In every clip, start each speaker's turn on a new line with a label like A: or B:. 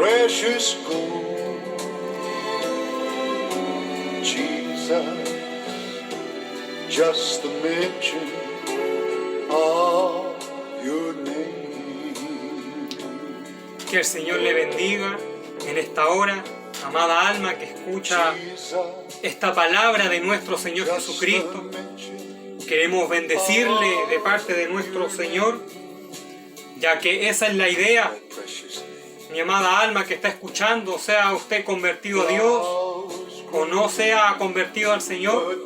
A: precious gold. Jesus, just the mention of your name.
B: Que el Señor le bendiga en esta hora, amada alma que escucha esta palabra de nuestro Señor Jesucristo. Queremos bendecirle de parte de nuestro Señor, ya que esa es la idea. Mi amada alma que está escuchando, sea usted convertido a Dios o no sea convertido al Señor,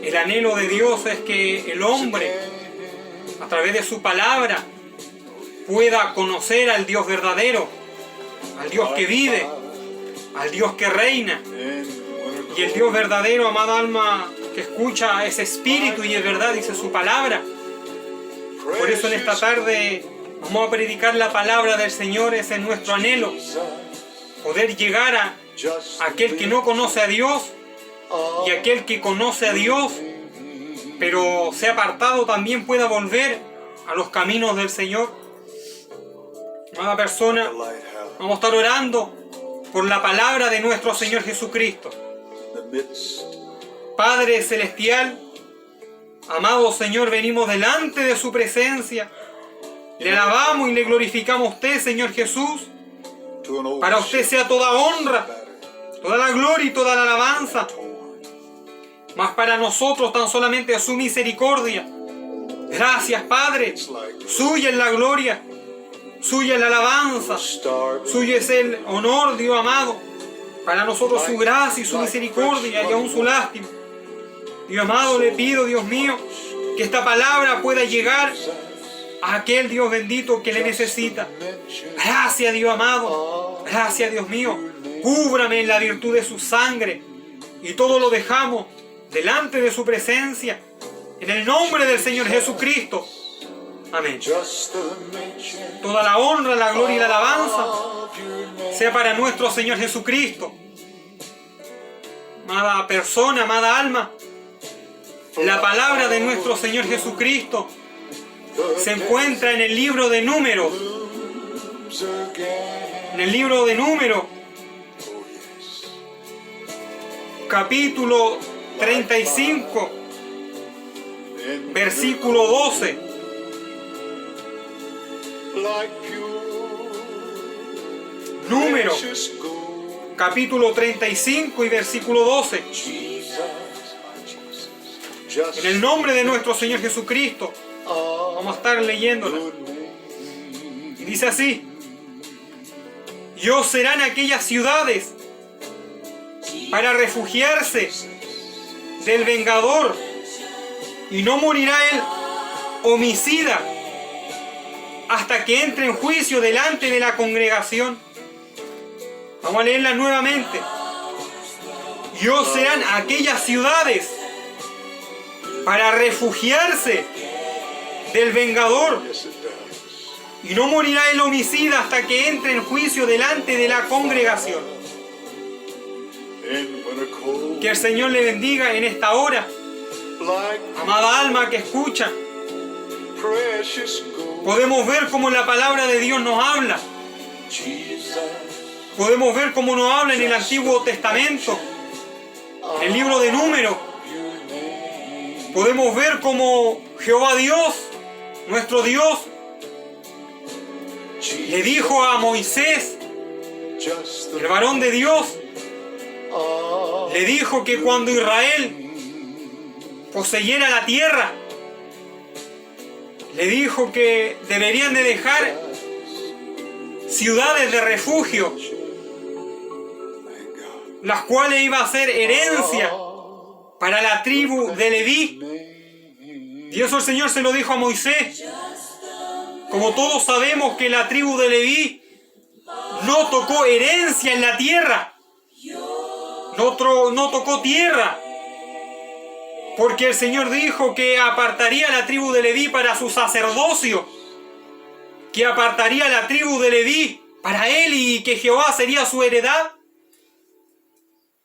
B: el anhelo de Dios es que el hombre, a través de su palabra, pueda conocer al Dios verdadero, al Dios que vive, al Dios que reina. Y el Dios verdadero, amada alma que escucha, es espíritu y es verdad, dice su palabra. Por eso en esta tarde vamos a predicar la palabra del Señor. Ese es nuestro anhelo, poder llegar a aquel que no conoce a Dios y aquel que conoce a Dios pero se ha apartado también pueda volver a los caminos del Señor. Amada persona, vamos a estar orando por la palabra de nuestro Señor Jesucristo. Padre Celestial, amado Señor, venimos delante de su presencia. Le alabamos y le glorificamos a usted, Señor Jesús. Para usted sea toda honra, toda la gloria y toda la alabanza. Mas para nosotros tan solamente su misericordia. Gracias, Padre. Suya es la gloria, suya es la alabanza, suyo es el honor, Dios amado. Para nosotros su gracia y su misericordia y aún su lástima. Dios amado, le pido, Dios mío, que esta palabra pueda llegar a aquel Dios bendito que le necesita. Gracias, Dios amado. Gracias, Dios mío. Cúbrame en la virtud de su sangre. Y todo lo dejamos delante de su presencia. En el nombre del Señor Jesucristo. Amén. Toda la honra, la gloria y la alabanza sea para nuestro Señor Jesucristo. Amada persona, amada alma, la palabra de nuestro Señor Jesucristo se encuentra en el libro de Números. En el libro de Números, capítulo 35, versículo 12. Números, capítulo 35 y versículo 12. En el nombre de nuestro Señor Jesucristo, vamos a estar leyéndola. Y dice así: y os serán aquellas ciudades para refugiarse del vengador, y no morirá el homicida hasta que entre en juicio delante de la congregación. Vamos a leerla nuevamente. Y os serán aquellas ciudades para refugiarse del vengador, y no morirá el homicida hasta que entre en juicio delante de la congregación. Que el Señor le bendiga en esta hora. Amada alma que escucha, podemos ver cómo la palabra de Dios nos habla. Podemos ver cómo nos habla en el Antiguo Testamento, en el libro de Números. Podemos ver cómo Jehová Dios, nuestro Dios, le dijo a Moisés, el varón de Dios, le dijo que cuando Israel poseyera la tierra, le dijo que deberían de dejar ciudades de refugio, las cuales iba a ser herencia para la tribu de Leví. Y eso el Señor se lo dijo a Moisés. Como todos sabemos que la tribu de Leví no tocó herencia en la tierra, no tocó tierra, porque el Señor dijo que apartaría la tribu de Leví para su sacerdocio, que apartaría la tribu de Leví para él y que Jehová sería su heredad.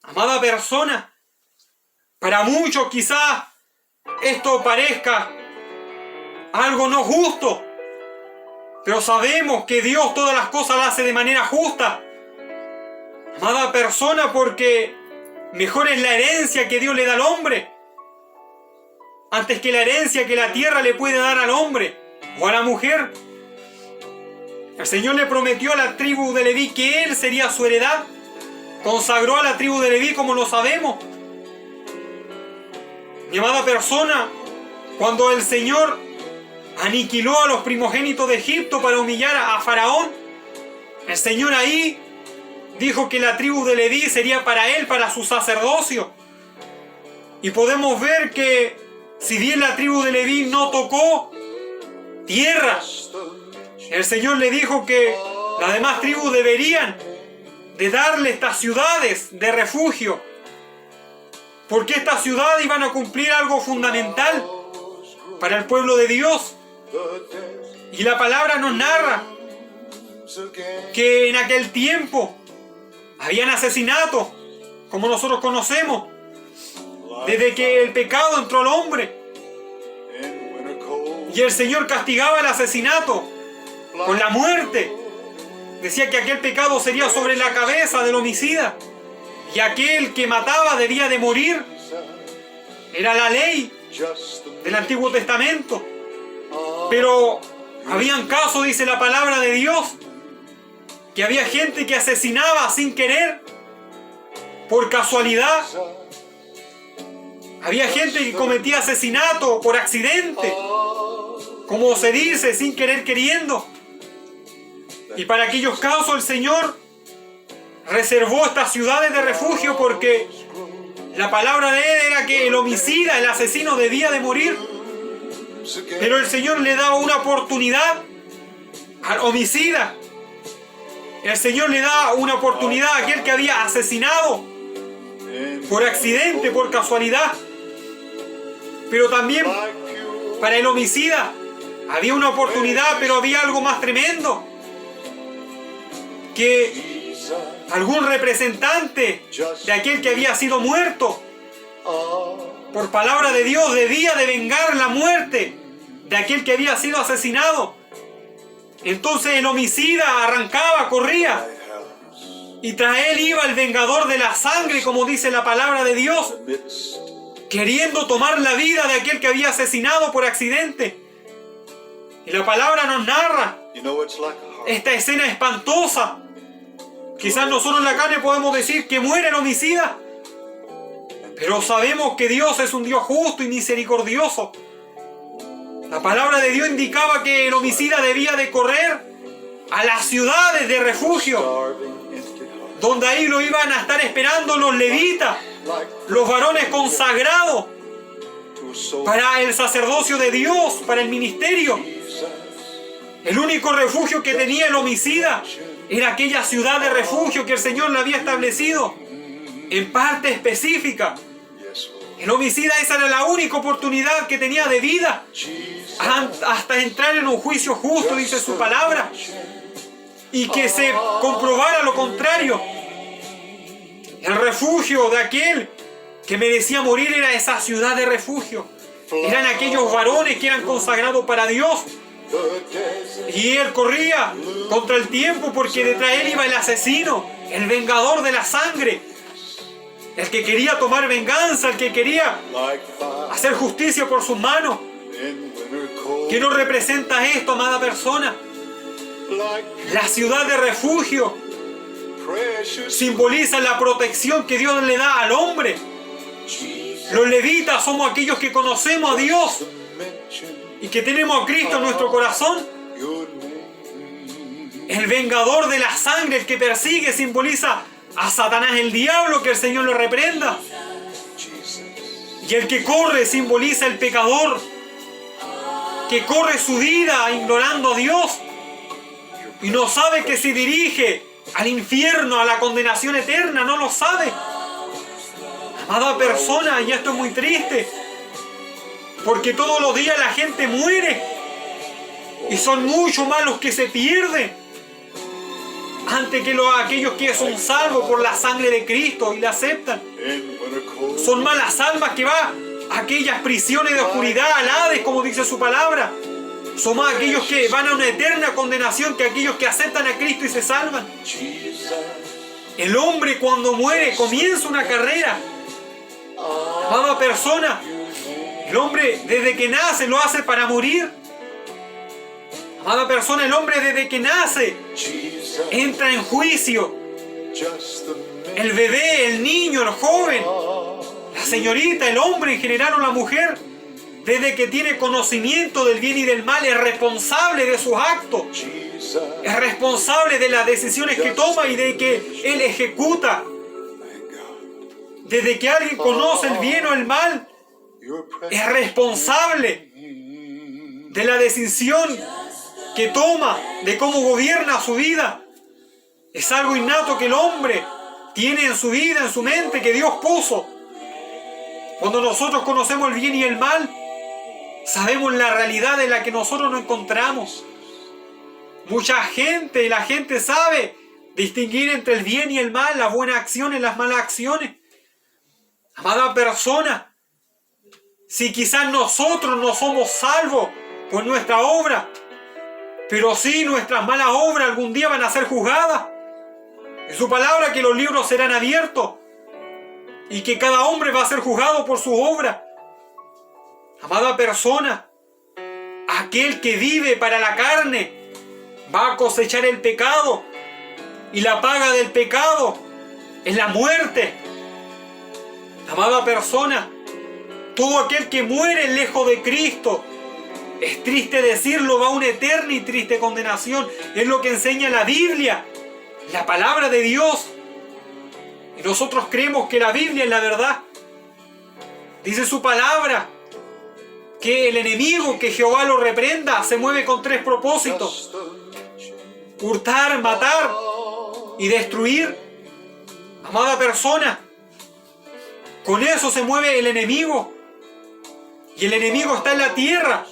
B: Amada persona, para muchos quizás esto parezca algo no justo, Pero sabemos que Dios todas las cosas las hace de manera justa. Amada persona, porque mejor es la herencia que Dios le da al hombre, antes que la herencia que la tierra le puede dar al hombre o a la mujer. El Señor le prometió a la tribu de Leví que Él sería su heredad. Consagró a la tribu de Leví, como lo sabemos. Mi amada persona, cuando el Señor aniquiló a los primogénitos de Egipto para humillar a Faraón, el Señor ahí dijo que la tribu de Leví sería para Él, para su sacerdocio. Y podemos ver que si bien la tribu de Leví no tocó tierra, el Señor le dijo que las demás tribus deberían de darle estas ciudades de refugio, porque estas ciudades iban a cumplir algo fundamental para el pueblo de Dios. Y la palabra nos narra que en aquel tiempo habían asesinatos, como nosotros conocemos, desde que el pecado entró al hombre. Y el Señor castigaba el asesinato con la muerte. Decía que aquel pecado sería sobre la cabeza del homicida, y aquel que mataba debía de morir. Era la ley del Antiguo Testamento. Pero habían casos, dice la palabra de Dios, que había gente que asesinaba sin querer, por casualidad. Había gente que cometía asesinato por accidente, como se dice, sin querer queriendo. Y para aquellos casos el Señor reservó estas ciudades de refugio, porque la palabra de Él era que el homicida, el asesino, debía de morir. Pero el Señor le daba una oportunidad al homicida. El Señor le da una oportunidad a aquel que había asesinado por accidente, por casualidad. Pero también para el homicida había una oportunidad, pero había algo más tremendo: que algún representante de aquel que había sido muerto, por palabra de Dios, debía de vengar la muerte de aquel que había sido asesinado. Entonces el homicida arrancaba, corría, y tras él iba el vengador de la sangre, como dice la palabra de Dios, queriendo tomar la vida de aquel que había asesinado por accidente. Y la palabra nos narra esta escena espantosa. Quizás nosotros en la carne podemos decir que muere el homicida, pero sabemos que Dios es un Dios justo y misericordioso. La palabra de Dios indicaba que el homicida debía de correr a las ciudades de refugio, donde ahí lo iban a estar esperando los levitas, los varones consagrados para el sacerdocio de Dios, para el ministerio. El único refugio que tenía el homicida era aquella ciudad de refugio que el Señor le había establecido en parte específica. El homicida, esa era la única oportunidad que tenía de vida hasta entrar en un juicio justo, dice su palabra, y que se comprobara lo contrario. El refugio de aquel que merecía morir era esa ciudad de refugio. Eran aquellos varones que eran consagrados para Dios. Y él corría contra el tiempo, porque detrás de él iba el asesino, el vengador de la sangre, el que quería tomar venganza, el que quería hacer justicia por sus manos. ¿Qué nos representa esto, amada persona? La ciudad de refugio simboliza la protección que Dios le da al hombre. Los levitas somos aquellos que conocemos a Dios y que tenemos a Cristo en nuestro corazón. El vengador de la sangre, el que persigue, simboliza a Satanás, el diablo, que el Señor lo reprenda. Y el que corre simboliza el pecador, que corre su vida ignorando a Dios y no sabe que se dirige al infierno, a la condenación eterna, no lo sabe. Amada persona, y esto es muy triste, porque todos los días la gente muere y son mucho más los que se pierden antes que aquellos que son salvos por la sangre de Cristo y la aceptan. Son más las almas que van a aquellas prisiones de oscuridad, al Hades, como dice su palabra. Son más aquellos que van a una eterna condenación que aquellos que aceptan a Cristo y se salvan.
A: Jesus,
B: El hombre cuando muere comienza una carrera. Amada persona, el hombre desde que nace lo hace para morir. Amada persona, el hombre desde que nace
A: Jesus,
B: entra en juicio.
A: just the
B: El bebé, el niño, el joven, la señorita, el hombre en general o la mujer, desde que tiene conocimiento del bien y del mal, es responsable de sus actos.
A: Jesus,
B: Es responsable de las decisiones que toma y de que él ejecuta.
A: thank God.
B: Desde que alguien conoce el bien o el mal,
A: Your
B: es responsable de la decisión que toma, de cómo gobierna su vida. Es algo innato que el hombre tiene en su vida, en su mente, que Dios puso. Cuando nosotros conocemos el bien y el mal, sabemos la realidad en la que nosotros nos encontramos. Mucha gente, la gente sabe distinguir entre el bien y el mal, las buenas acciones y las malas acciones. Amada persona, si quizás nosotros no somos salvos por nuestra obra, pero sí nuestras malas obras algún día van a ser juzgadas. Es su palabra que los libros serán abiertos y que cada hombre va a ser juzgado por su obra. Amada persona, aquel que vive para la carne va a cosechar el pecado, y la paga del pecado es la muerte. Amada persona, todo aquel que muere lejos de Cristo, es triste decirlo, va a una eterna y triste condenación. Es lo que enseña la Biblia, la palabra de Dios. Y nosotros creemos que la Biblia es la verdad. Dice su palabra que el enemigo, que Jehová lo reprenda, se mueve con tres propósitos:
A: just the mention.
B: hurtar, matar y destruir. Amada persona, con eso se mueve el enemigo. Y el enemigo está en la tierra.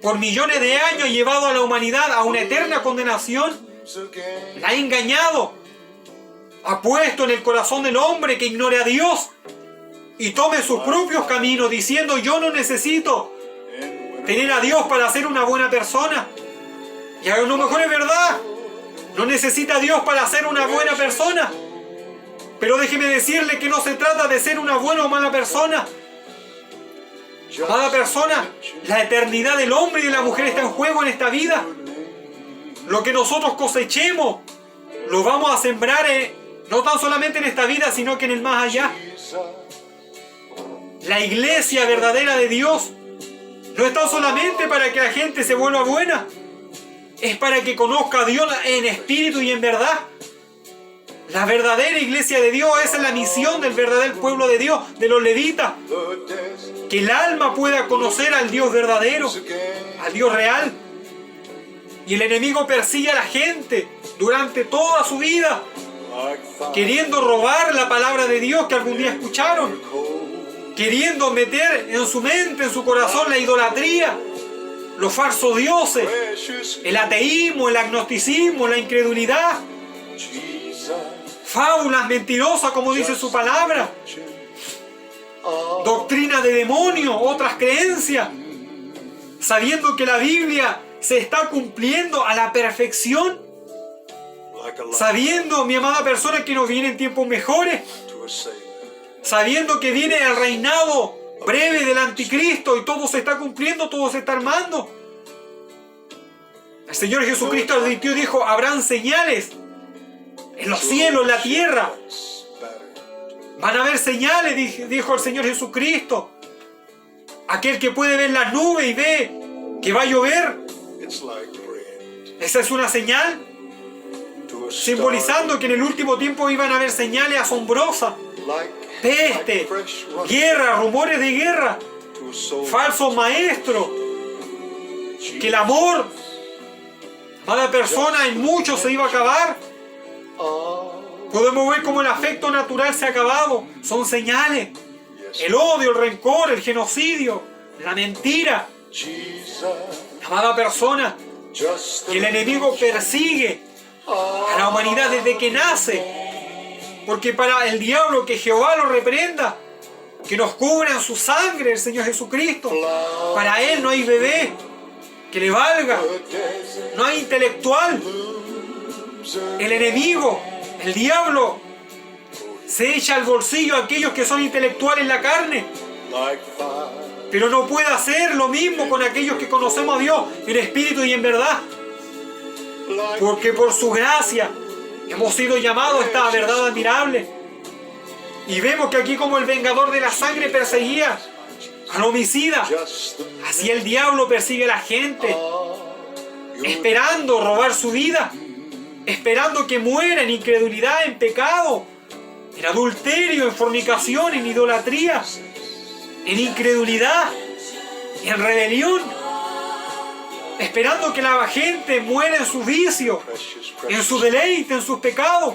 B: Por millones de años ha llevado a la humanidad a una eterna condenación. La ha engañado. Ha puesto en el corazón del hombre que ignore a Dios y tome sus propios caminos, diciendo: yo no necesito tener a Dios para ser una buena persona. Y a lo mejor es verdad, no necesita a Dios para ser una buena persona. Pero déjeme decirle que no se trata de ser una buena o mala persona. Amada persona, la eternidad del hombre y de la mujer está en juego en esta vida. Lo que nosotros cosechemos lo vamos a sembrar no tan solamente en esta vida, sino que en el más allá. La iglesia verdadera de Dios no es tan solamente para que la gente se vuelva buena, es para que conozca a Dios en espíritu y en verdad. La verdadera iglesia de Dios, esa es la misión del verdadero pueblo de Dios, de los levitas. Que el alma pueda conocer al Dios verdadero, al Dios real. Y el enemigo persigue a la gente durante toda su vida, queriendo robar la palabra de Dios que algún día escucharon, queriendo meter en su mente, en su corazón, la idolatría, los falsos dioses, el ateísmo, el agnosticismo, la incredulidad, fábulas mentirosas, como dice su palabra, doctrina de demonios, otras creencias, sabiendo que la Biblia se está cumpliendo a la perfección, sabiendo, mi amada persona, que nos vienen tiempos mejores, sabiendo que viene el reinado breve del anticristo y todo se está cumpliendo, todo se está armando. El Señor Jesucristo advirtió y dijo: habrán señales en los cielos, en la tierra. Van a haber señales, dijo el Señor Jesucristo. Aquel que puede ver las nubes y ve que va a llover, esa es una señal, simbolizando que en el último tiempo iban a haber señales asombrosas: peste, guerra, rumores de guerra, falsos maestros, que el amor a la persona en muchos se iba a acabar. Podemos ver cómo el afecto natural se ha acabado. Son señales. El odio, el rencor, el genocidio, la mentira. Amada persona, que el enemigo persigue a la humanidad desde que nace. Porque para el diablo, que Jehová lo reprenda, que nos cubra en su sangre el Señor Jesucristo. Para él no hay bebé, que le valga.
A: The desert
B: No hay intelectual.
A: blooms
B: El enemigo, el diablo, se echa al bolsillo a aquellos que son intelectuales en la carne,
A: like fire.
B: pero no puede hacer lo mismo con aquellos que conocemos a Dios en espíritu y en verdad,
A: Like
B: porque por su gracia hemos sido llamados a esta verdad admirable. Y vemos que aquí como el vengador de la sangre perseguía al homicida,
A: just the
B: así el diablo persigue a la gente,
A: your
B: esperando robar su vida, esperando que muera en incredulidad, en pecado, en adulterio, en fornicación, en idolatría, en incredulidad, en rebelión, esperando que la gente muera en su vicio,
A: precious,
B: en
A: precious
B: su deleite, en sus pecados.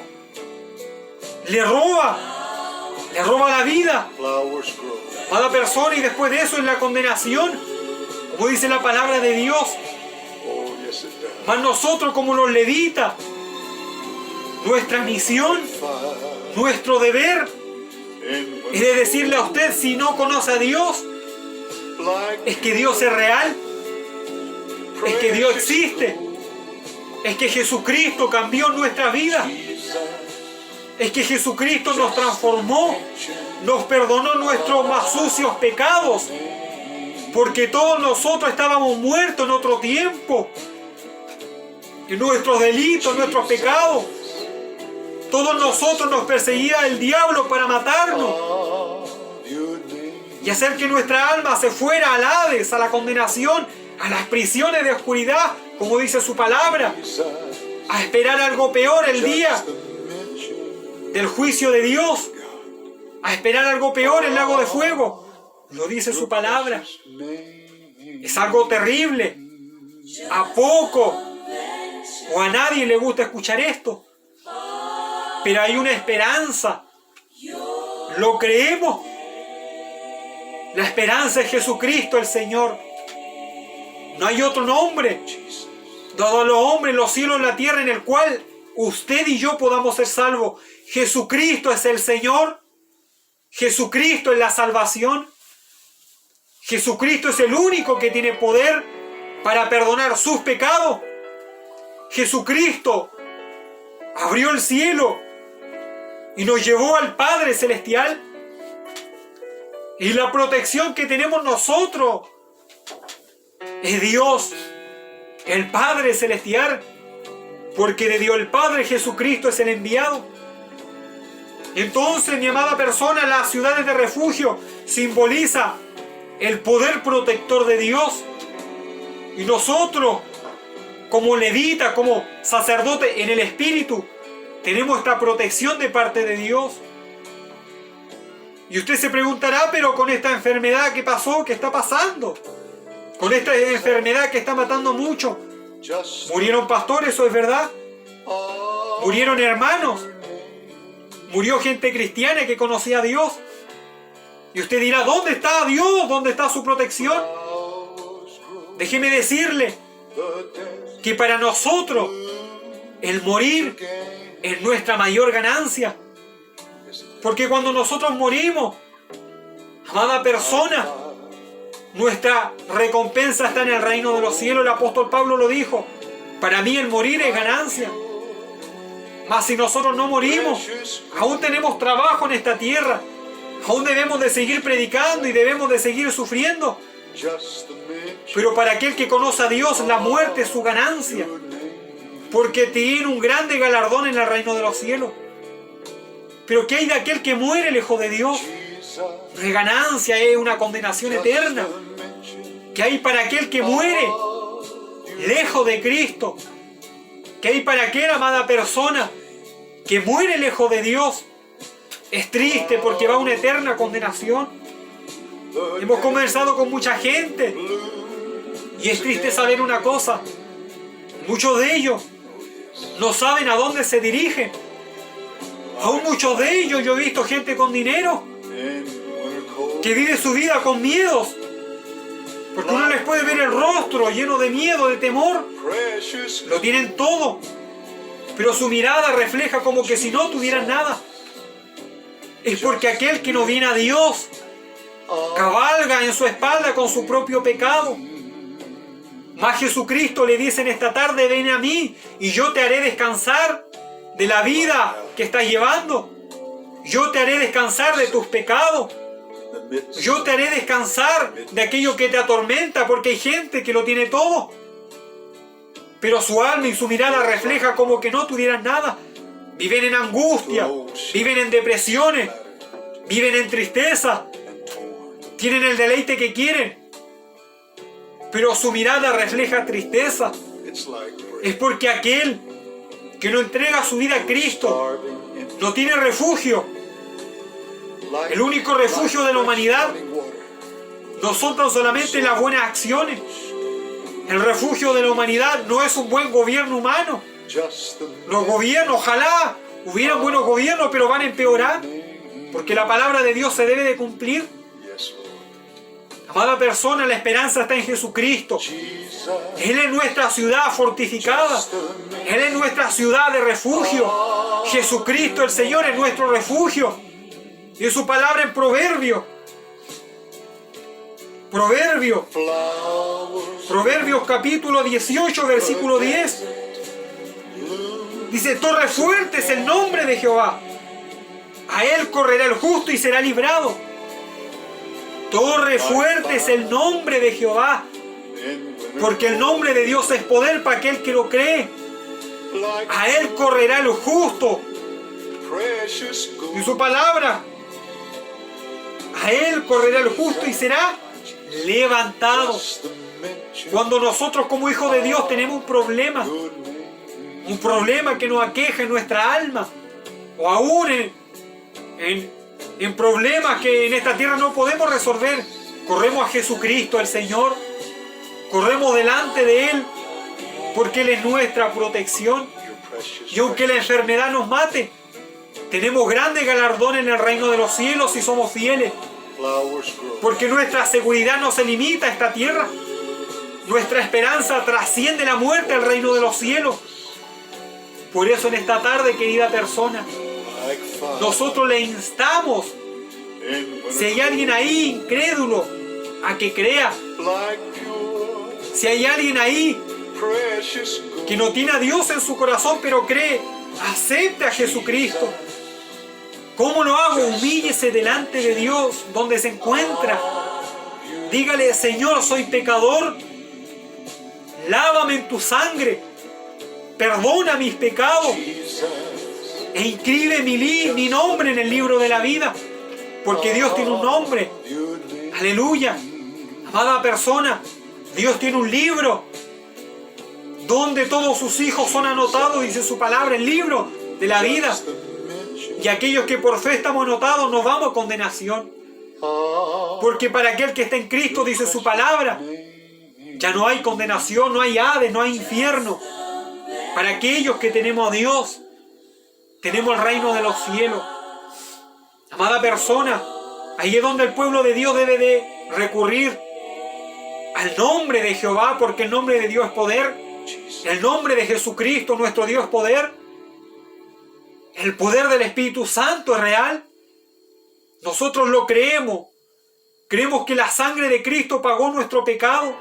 B: Le roba la vida
A: flowers grow.
B: a la persona y después de eso es la condenación, como dice la palabra de Dios.
A: Oh, yes, it does.
B: Mas nosotros como los levitas, nuestra misión,
A: Fire
B: nuestro deber
A: in
B: es de decirle a usted, si no conoce a Dios,
A: like
B: es que Dios es real, es que Dios existe, es que Jesucristo cambió nuestra vida,
A: Jesus.
B: es que Jesucristo nos transformó, nos perdonó nuestros más sucios pecados, porque todos nosotros estábamos muertos en otro tiempo, en nuestros delitos, en nuestros pecados. Todos nosotros nos perseguía el diablo para matarnos
A: Your name,
B: y hacer que nuestra alma se fuera al Hades, a la condenación, a las prisiones de oscuridad, como dice su palabra,
A: Jesus.
B: a esperar algo peor el día
A: Just the mention
B: del juicio de Dios, a esperar algo peor el lago de fuego. Lo dice su palabra.
A: name.
B: Es algo terrible. A poco o a nadie le gusta escuchar esto. Pero hay una esperanza. ¿Lo creemos? La esperanza es Jesucristo el Señor. No hay otro nombre dado a los hombres, los cielos y la tierra, en el cual usted y yo podamos ser salvos. Jesucristo es el Señor. Jesucristo es la salvación. Jesucristo es el único que tiene poder para perdonar sus pecados. Jesucristo abrió el cielo y nos llevó al Padre Celestial. Y la protección que tenemos nosotros es Dios, el Padre Celestial, porque de Dios el Padre Jesucristo es el enviado. Entonces, mi amada persona, las ciudades de refugio simboliza el poder protector de Dios. Y nosotros, como levita, como sacerdote en el Espíritu, tenemos esta protección de parte de Dios. Y usted se preguntará, pero con esta enfermedad que pasó, ¿qué está pasando? Con esta enfermedad que está matando mucho.
A: Just
B: Murieron pastores, eso es verdad. Murieron hermanos. Murió gente cristiana que conocía a Dios. Y usted dirá, ¿dónde está Dios? ¿Dónde está su protección?
A: flowers grow.
B: Déjeme decirle
A: The desert
B: que para nosotros el morir es nuestra mayor ganancia. Porque cuando nosotros morimos, amada persona, nuestra recompensa está en el reino de los cielos. El apóstol Pablo lo dijo. Para mí el morir es ganancia. Mas si nosotros no morimos, aún tenemos trabajo en esta tierra. Aún debemos de seguir predicando y debemos de seguir sufriendo.
A: just the mention.
B: Pero para aquel que conoce a Dios, la muerte es su ganancia.
A: Your name.
B: Porque tiene un grande galardón en el reino de los cielos. Pero ¿qué hay de aquel que muere lejos de Dios?
A: Jesus.
B: No es ganancia, es una condenación eterna.
A: Just the mention.
B: ¿Qué hay para aquel que muere lejos de Cristo? ¿Qué hay para aquella amada persona que muere lejos de Dios? Es triste porque va a una eterna condenación.
A: The
B: Hemos conversado con mucha gente y es triste saber una cosa. Muchos de ellos no saben a dónde se dirigen. Aún muchos de ellos, yo he visto gente con dinero
A: in winter cold.
B: que vive su vida con miedos. Porque uno les puede ver el rostro lleno de miedo, de temor.
A: Precious
B: Lo tienen todo. Pero su mirada refleja como que si no tuvieran nada. Es porque aquel que no viene a Dios cabalga en su espalda con su propio pecado. Mas Jesucristo le dice en esta tarde: ven a mí y yo te haré descansar de la vida que estás llevando. Yo te haré descansar de tus pecados. Yo te haré descansar de aquello que te atormenta, porque hay gente que lo tiene todo, pero su alma y su mirada refleja como que no tuvieran nada. Viven en angustia, viven en depresiones, viven en tristeza, tienen el deleite que quieren, pero su mirada refleja tristeza. Es porque aquel que no entrega su vida a Cristo no tiene refugio. El único refugio de la humanidad no son tan solamente las buenas acciones. El refugio de la humanidad no es un buen gobierno humano. Los gobiernos, ojalá hubieran buenos gobiernos, pero van a empeorar, porque la palabra de Dios se debe de cumplir. Amada persona, la esperanza está en Jesucristo. Él es nuestra ciudad fortificada. Él es nuestra ciudad de refugio. Jesucristo, el Señor, es nuestro refugio. Y su palabra en Proverbios capítulo 18, versículo 10. Dice: torre fuerte es el nombre de Jehová. A él correrá el justo y será librado. Torre fuerte es el nombre de Jehová, porque el nombre de Dios es poder para aquel que lo cree. A él correrá el justo. Y su palabra: a él correrá el justo y será levantado. Cuando nosotros como hijos de Dios tenemos un problema que nos aqueja en nuestra alma, o aún en problemas que en esta tierra no podemos resolver, corremos a Jesucristo, el Señor, corremos delante de Él, porque Él es nuestra protección. Y aunque la enfermedad nos mate, tenemos grande galardón en el reino de los cielos si somos fieles, porque nuestra seguridad no se limita a esta tierra. Nuestra esperanza trasciende la muerte al reino de los cielos. Por eso en esta tarde, querida persona, nosotros le instamos, si hay alguien ahí incrédulo, a que crea. Si hay alguien ahí que no tiene a Dios en su corazón pero cree, acepte a Jesucristo. ¿Cómo lo hago? Humíllese delante de Dios donde se encuentra. Dígale: Señor, soy pecador, lávame en tu sangre, perdona mis pecados e inscribe mi nombre en el libro de la vida, porque Dios tiene un nombre. Aleluya. Amada persona, Dios tiene un libro donde todos sus hijos son anotados, dice su palabra, el libro de la vida. Y aquellos que por fe estamos anotados no vamos a condenación, porque para aquel que está en Cristo, dice su palabra, ya no hay condenación, no hay Hades, no hay infierno. Para aquellos que tenemos a Dios, tenemos el reino de los cielos. Amada persona, ahí es donde el pueblo de Dios debe de recurrir al nombre de Jehová, porque el nombre de Dios es poder. El nombre de Jesucristo, nuestro Dios, es poder. El poder del Espíritu Santo es real. Nosotros lo creemos. Creemos que la sangre de Cristo pagó nuestro pecado.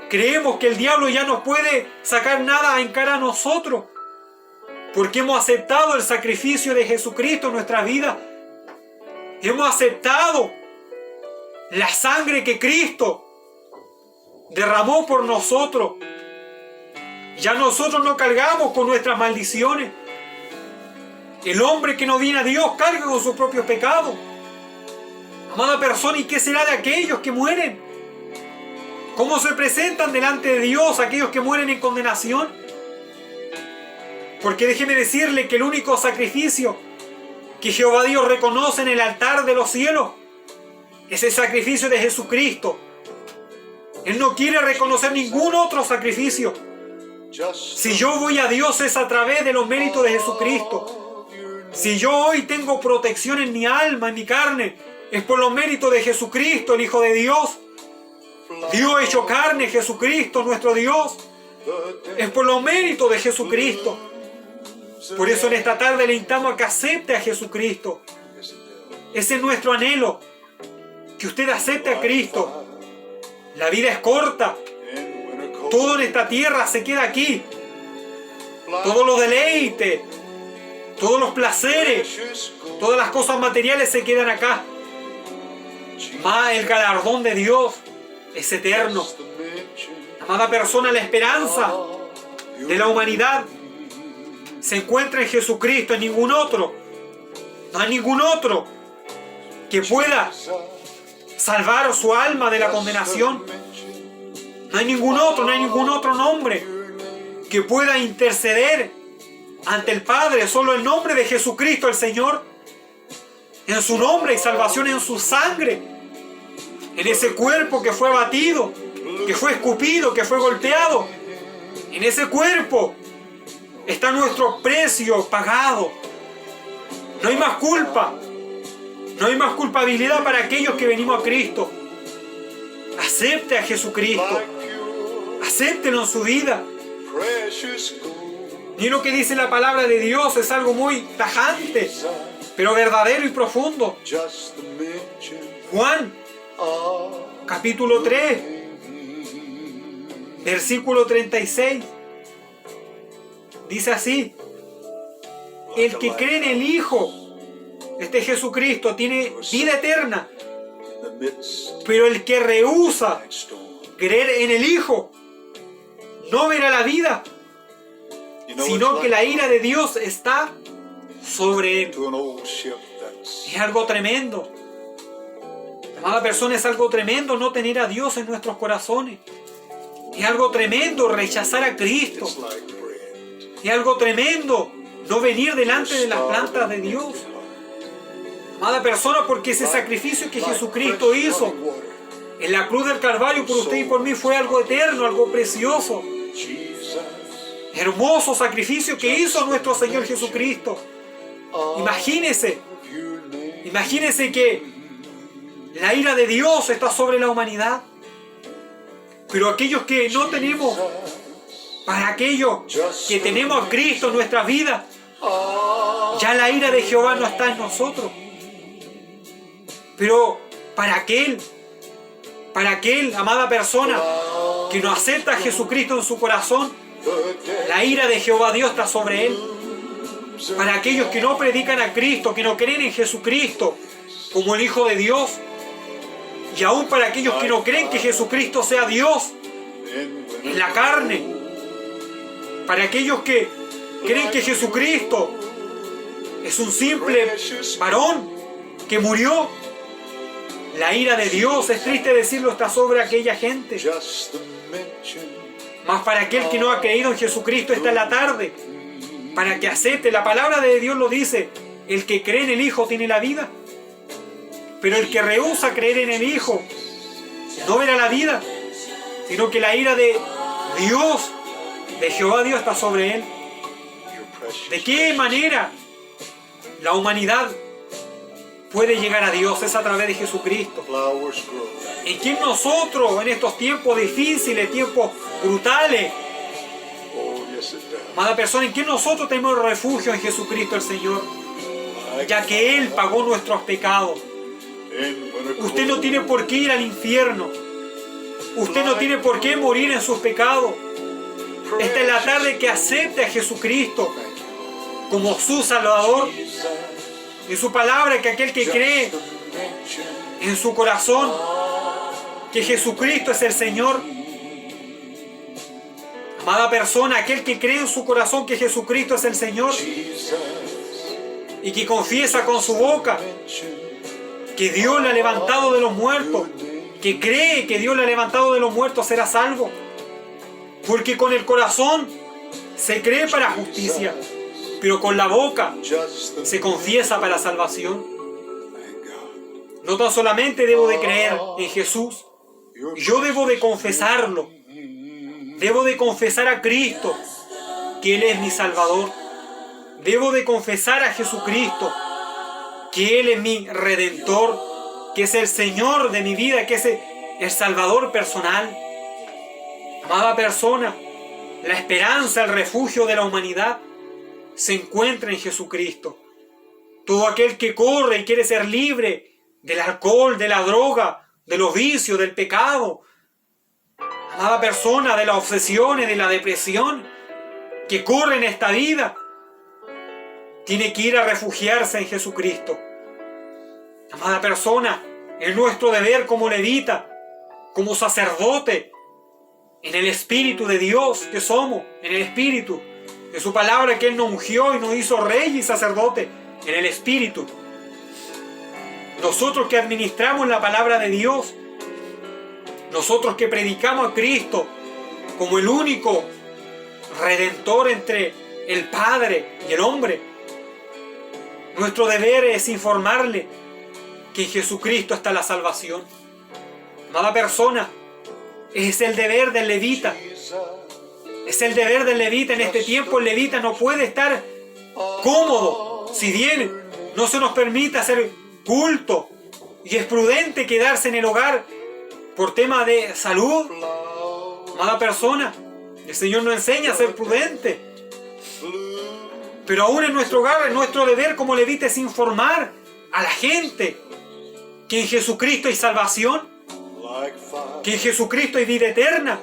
B: Creemos que el diablo ya no puede sacar nada en cara a nosotros, porque hemos aceptado el sacrificio de Jesucristo en nuestra vida. Hemos aceptado la sangre que Cristo derramó por nosotros. Ya nosotros no cargamos con nuestras maldiciones. El hombre que no viene a Dios carga con sus propios pecados. Amada persona, ¿y qué será de aquellos que mueren? ¿Cómo se presentan delante de Dios aquellos que mueren en condenación? Porque déjeme decirle que el único sacrificio que Jehová Dios reconoce en el altar de los cielos es el sacrificio de Jesucristo. Él no quiere reconocer ningún otro sacrificio. Si yo voy a Dios es a través de los méritos de Jesucristo. Si yo hoy tengo protección en mi alma, en mi carne, es por los méritos de Jesucristo, el Hijo de Dios. Dios hecho carne, Jesucristo, nuestro Dios. Es por los méritos de Jesucristo. Por eso en esta tarde le invitamos a que acepte a Jesucristo. Ese es nuestro anhelo, que usted acepte a Cristo. La vida es corta. Todo en esta tierra se queda aquí. Todos los deleites, todos los placeres, todas las cosas materiales se quedan acá. Mas el galardón de Dios es eterno. Amada persona, la esperanza de la humanidad se encuentra en Jesucristo, en ningún otro. No hay ningún otro que pueda salvar su alma de la condenación. No hay ningún otro nombre que pueda interceder ante el Padre. Solo el nombre de Jesucristo el Señor. En su nombre hay salvación, en su sangre. En ese cuerpo que fue abatido, que fue escupido, que fue golpeado. En ese cuerpo está nuestro precio pagado. No hay más culpa. No hay más culpabilidad para aquellos que venimos a Cristo. Acepte a Jesucristo. Acéptelo en su vida. Y lo que dice la palabra de Dios es algo muy tajante, pero verdadero y profundo. Juan, capítulo 3, versículo 36. Dice así: el que cree en el Hijo, este Jesucristo, tiene vida eterna. Pero el que rehúsa creer en el Hijo no verá la vida, sino que la ira de Dios está sobre él. Es algo tremendo. Amada persona, es algo tremendo no tener a Dios en nuestros corazones. Es algo tremendo rechazar a Cristo. Es algo tremendo no venir delante de las plantas de Dios. Amada persona, porque ese sacrificio que Jesucristo hizo en la cruz del Calvario por usted y por mí fue algo eterno, algo precioso. Hermoso sacrificio que hizo nuestro Señor Jesucristo. Imagínese que la ira de Dios está sobre la humanidad. Pero aquellos que no tenemos, para aquellos que tenemos a Cristo en nuestras vidas, ya la ira de Jehová no está en nosotros. Pero para aquel, amada persona, que no acepta a Jesucristo en su corazón, la ira de Jehová Dios está sobre él. Para aquellos que no predican a Cristo, que no creen en Jesucristo como el Hijo de Dios, y aún para aquellos que no creen que Jesucristo sea Dios en la carne, para aquellos que creen que Jesucristo es un simple varón que murió, la ira de Dios, es triste decirlo, está sobre aquella gente. Mas para aquel que no ha creído en Jesucristo, esta es la tarde para que acepte. La palabra de Dios lo dice: el que cree en el Hijo tiene la vida. Pero el que rehúsa creer en el Hijo no verá la vida, sino que la ira de Dios, de Jehová Dios, está sobre él. ¿De qué manera la humanidad puede llegar a Dios? Es a través de Jesucristo. ¿En quién nosotros, en estos tiempos difíciles, tiempos brutales, amada persona, en quién nosotros tenemos refugio? En Jesucristo el Señor, ya que Él pagó nuestros pecados. Usted no tiene por qué ir al infierno. Usted no tiene por qué morir en sus pecados. Esta es la tarde que acepte a Jesucristo como su Salvador. En su palabra, que aquel que cree en su corazón que Jesucristo es el Señor, amada persona, aquel que cree en su corazón que Jesucristo es el Señor y que confiesa con su boca que Dios le ha levantado de los muertos, que cree que Dios le ha levantado de los muertos, será salvo. Porque con el corazón se cree para justicia, pero con la boca se confiesa para salvación. No tan solamente debo de creer en Jesús, yo debo de confesarlo. Debo de confesar a Cristo, que Él es mi Salvador. Debo de confesar a Jesucristo, que Él es mi Redentor, que es el Señor de mi vida, que es el Salvador personal. Amada persona, la esperanza, el refugio de la humanidad se encuentra en Jesucristo. Todo aquel que corre y quiere ser libre del alcohol, de la droga, de los vicios, del pecado, Amada persona, de las obsesiones, de la depresión que corre en esta vida, tiene que ir a refugiarse en Jesucristo. Amada persona, es nuestro deber como levita, como sacerdote, en el Espíritu de Dios que somos, en el Espíritu de su palabra que Él nos ungió y nos hizo rey y sacerdote, en el Espíritu. Nosotros que administramos la palabra de Dios, nosotros que predicamos a Cristo como el único redentor entre el Padre y el hombre, nuestro deber es informarle que en Jesucristo está la salvación. Amada persona, es el deber del levita. Es el deber del levita. En este tiempo el levita no puede estar cómodo. Si bien no se nos permite hacer culto y es prudente quedarse en el hogar por tema de salud, amada persona, el Señor nos enseña a ser prudente. Pero aún en nuestro hogar, nuestro deber como levita es informar a la gente que en Jesucristo hay salvación, que en Jesucristo hay vida eterna.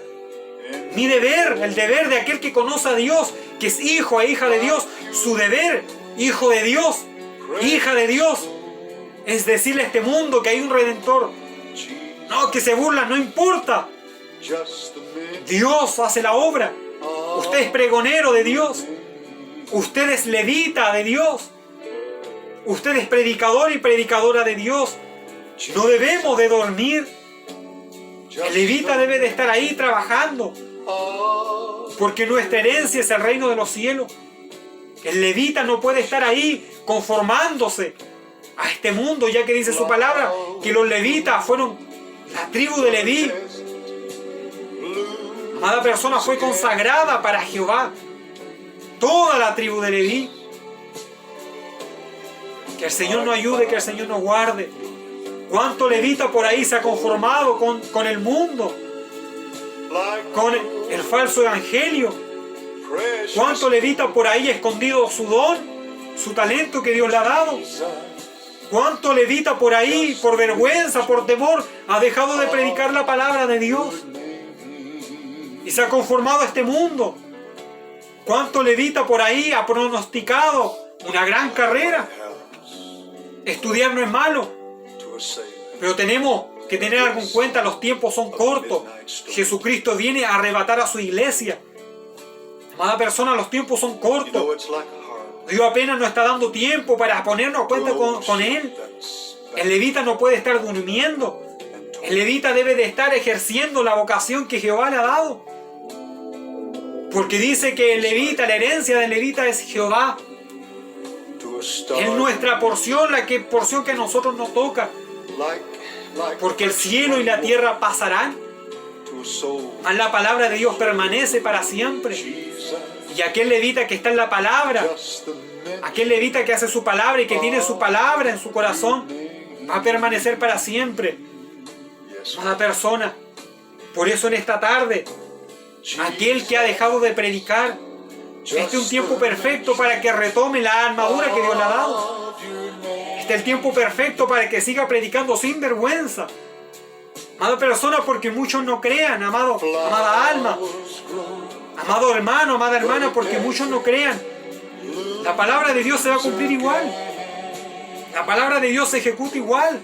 B: Mi deber, el deber de aquel que conoce a Dios, que es hijo e hija de Dios, su deber, hijo de Dios, hija de Dios, es decirle a este mundo que hay un Redentor. No, que se burlan, no importa. Dios hace la obra. Usted es pregonero de Dios. Usted es levita de Dios. Usted es predicador y predicadora de Dios. No debemos de dormir. El levita debe de estar ahí trabajando, porque nuestra herencia es el reino de los cielos. El levita no puede estar ahí conformándose a este mundo, ya que dice su palabra que los levitas fueron la tribu de Leví. Amada persona, fue consagrada para Jehová toda la tribu de Leví. Que el Señor nos ayude, que el Señor nos guarde. ¿Cuánto levita por ahí se ha conformado con el mundo? Con el falso evangelio. ¿Cuánto levita por ahí ha escondido su don, su talento que Dios le ha dado? ¿Cuánto levita por ahí, por vergüenza, por temor, ha dejado de predicar la palabra de Dios? Y se ha conformado a este mundo. ¿Cuánto levita por ahí ha pronosticado una gran carrera? Estudiar no es malo, pero tenemos que tener algo en cuenta, los tiempos son cortos. Jesucristo viene a arrebatar a su iglesia. Amada persona, los tiempos son cortos. Dios apenas nos está dando tiempo para ponernos a cuenta con Él. El levita no puede estar durmiendo. El levita debe de estar ejerciendo la vocación que Jehová le ha dado. Porque dice que el levita, la herencia del levita es Jehová. Es nuestra porción, porción que a nosotros nos toca. Porque el cielo y la tierra pasarán, mas la palabra de Dios permanece para siempre. Y aquel levita que está en la palabra, aquel levita que hace su palabra y que tiene su palabra en su corazón, va a permanecer para siempre. Amada persona, por eso en esta tarde, aquel que ha dejado de predicar, este es un tiempo perfecto para que retome la armadura que Dios le ha dado. Este es el tiempo perfecto para que siga predicando sin vergüenza. Amada persona, porque muchos no crean, amada alma, amado hermano, amada hermana, porque muchos no crean. La palabra de Dios se va a cumplir igual. La palabra de Dios se ejecuta igual.